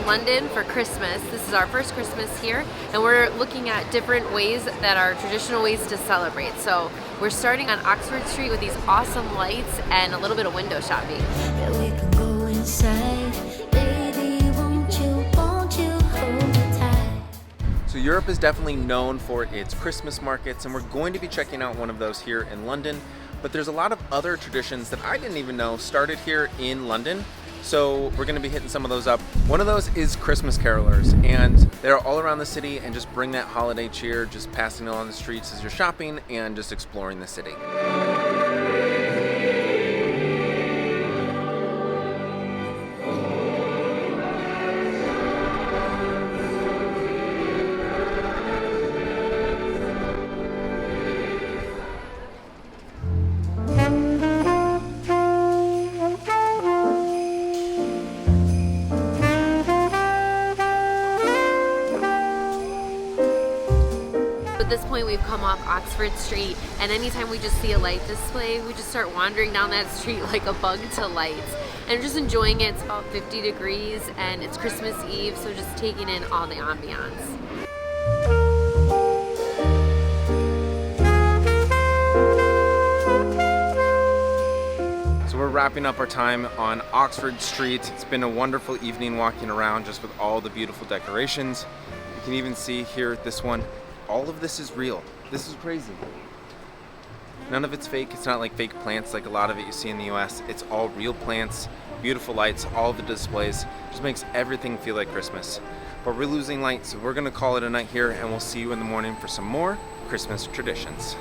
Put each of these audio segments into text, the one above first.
London for Christmas. This is our first Christmas here, and we're looking at different ways that are traditional ways to celebrate. So we're starting on Oxford Street with these awesome lights and a little bit of window shopping. Yeah, we can go inside. Baby, won't you hold me tight? So Europe is definitely known for its Christmas markets, and we're going to be checking out one of those here in London. But there's a lot of other traditions that I didn't even know started here in London. So we're going to be hitting some of those up. One of those is Christmas carolers, and they're all around the city and just bring that holiday cheer, just passing along the streets as you're shopping and just exploring the city. At this point, we've come off Oxford Street, and anytime we just see a light display, we just start wandering down that street like a bug to lights and just enjoying it. It's about 50 degrees and it's Christmas Eve, so just taking in all the ambiance. So we're wrapping up our time on Oxford Street. It's been a wonderful evening walking around just with all the beautiful decorations. You can even see here this one. All of this is real. This is crazy. None of it's fake. It's not like fake plants like a lot of it you see in the US. It's all real plants, beautiful lights, all the displays. Just makes everything feel like Christmas. But we're losing light, so we're gonna call it a night here, and we'll see you in the morning for some more Christmas traditions.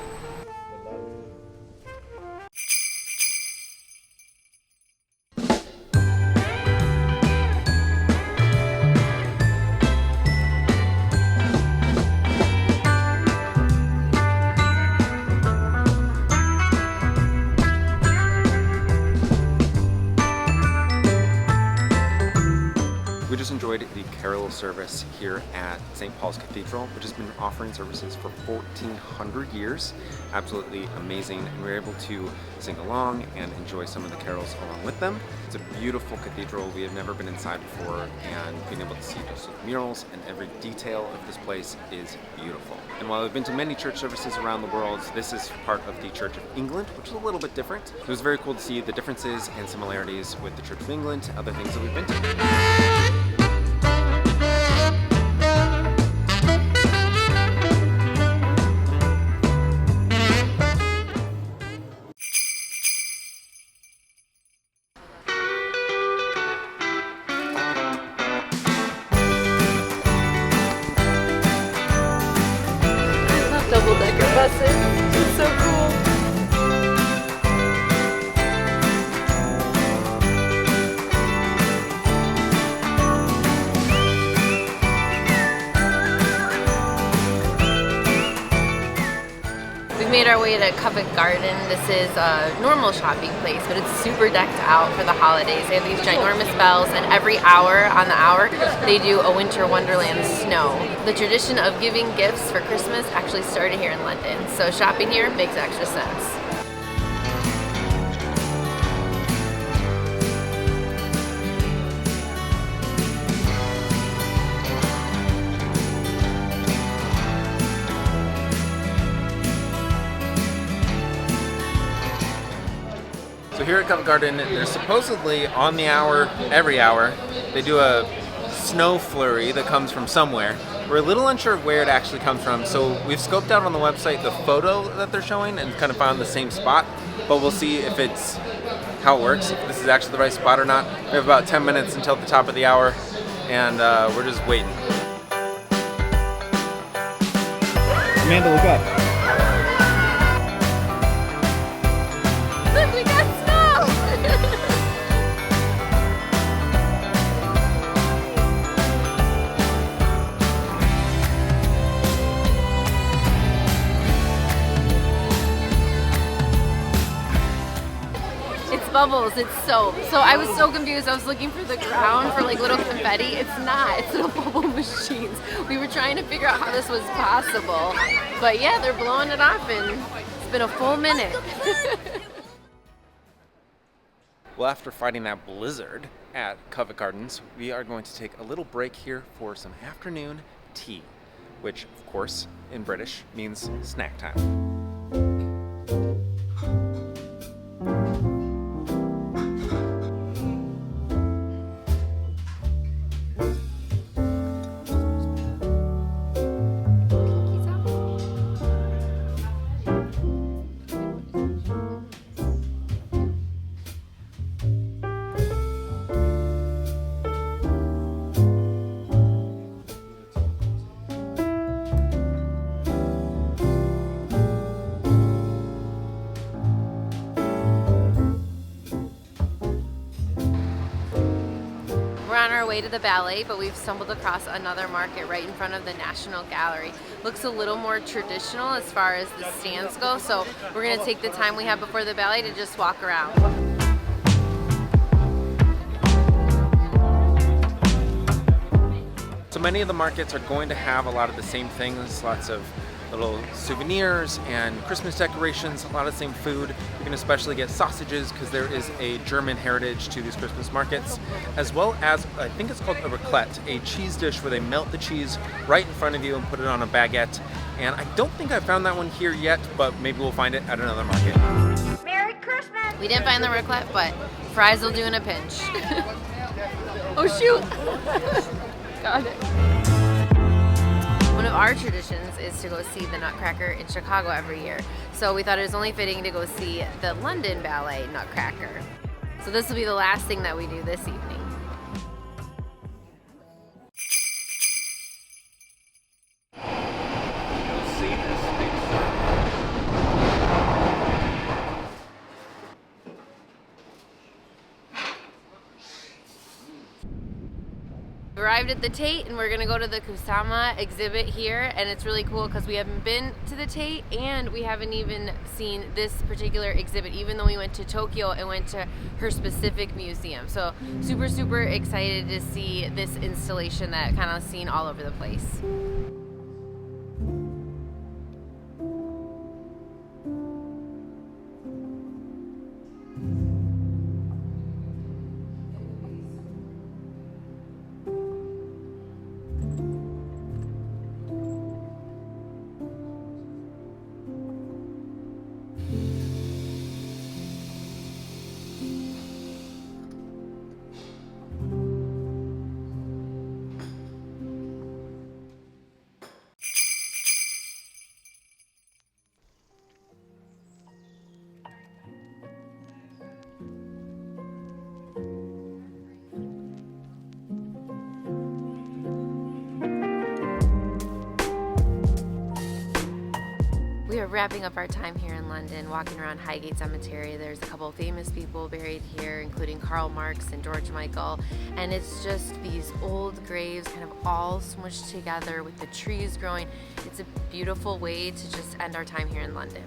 We just enjoyed the carol service here at St. Paul's Cathedral, which has been offering services for 1,400 years. Absolutely amazing, and we were able to sing along and enjoy some of the carols along with them. It's a beautiful cathedral. We have never been inside before, and being able to see just the murals and every detail of this place is beautiful. And while we've been to many church services around the world, this is part of the Church of England, which is a little bit different. It was very cool to see the differences and similarities with the Church of England, other things that we've been to. Double-decker buses. It's so cool. We've made our way to Covent Garden. This is a normal shopping place, but it's super decked out for the holidays. They have these ginormous bells, and every hour on the hour, they do a winter wonderland snow. The tradition of giving gifts for Christmas actually started here in London, so shopping here makes extra sense. So here at Covent Garden, they're supposedly on the hour, every hour. They do a snow flurry that comes from somewhere. We're a little unsure of where it actually comes from, so we've scoped out on the website the photo that they're showing and kind of found the same spot, but we'll see if it's how it works, if this is actually the right spot or not. We have about 10 minutes until the top of the hour, and we're just waiting. Amanda, look up. Look, we got snow! It's bubbles, it's soap. So I was so confused. I was looking for the ground for like little confetti. It's not, it's little bubble machines. We were trying to figure out how this was possible. But yeah, they're blowing it off and it's been a full minute. Well, after fighting that blizzard at Covent Gardens, we are going to take a little break here for some afternoon tea, which, of course, in British means snack time. On our way to the ballet, but we've stumbled across another market right in front of the National Gallery. Looks a little more traditional as far as the stands go, so we're going to take the time we have before the ballet to just walk around. So many of the markets are going to have a lot of the same things, lots of little souvenirs and Christmas decorations, a lot of the same food. You can especially get sausages because there is a German heritage to these Christmas markets, as well as, I think it's called a raclette, a cheese dish where they melt the cheese right in front of you and put it on a baguette. And I don't think I found that one here yet, but maybe we'll find it at another market. Merry Christmas! We didn't find the raclette, but fries will do in a pinch. Oh shoot! Got it. One of our traditions is to go see the Nutcracker in Chicago every year. So we thought it was only fitting to go see the London Ballet Nutcracker. So this will be the last thing that we do this evening. We arrived at the Tate and we're gonna go to the Kusama exhibit here, and it's really cool because we haven't been to the Tate and we haven't even seen this particular exhibit, even though we went to Tokyo and went to her specific museum. So super excited to see this installation that kind of seen all over the place. We are wrapping up our time here in London, walking around Highgate Cemetery. There's a couple of famous people buried here, including Karl Marx and George Michael. And it's just these old graves kind of all smushed together with the trees growing. It's a beautiful way to just end our time here in London.